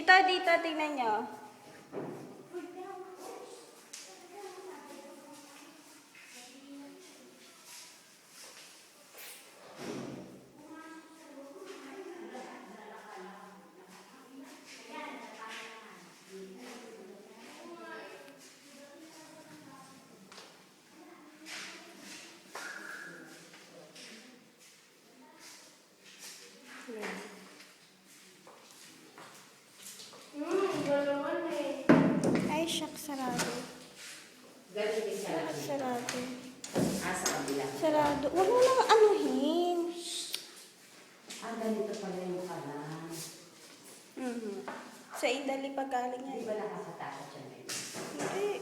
Ito dito, tingnan nyo. Ay, shucks, sarado. Galing din siya lang. Sarado. Sa kabila. Sarado. Huwag mo nang anuhin. Ganito pala yung kalan. Sa Idali pag galing Di yan. ba nakakatakot siya ngayon? Hindi.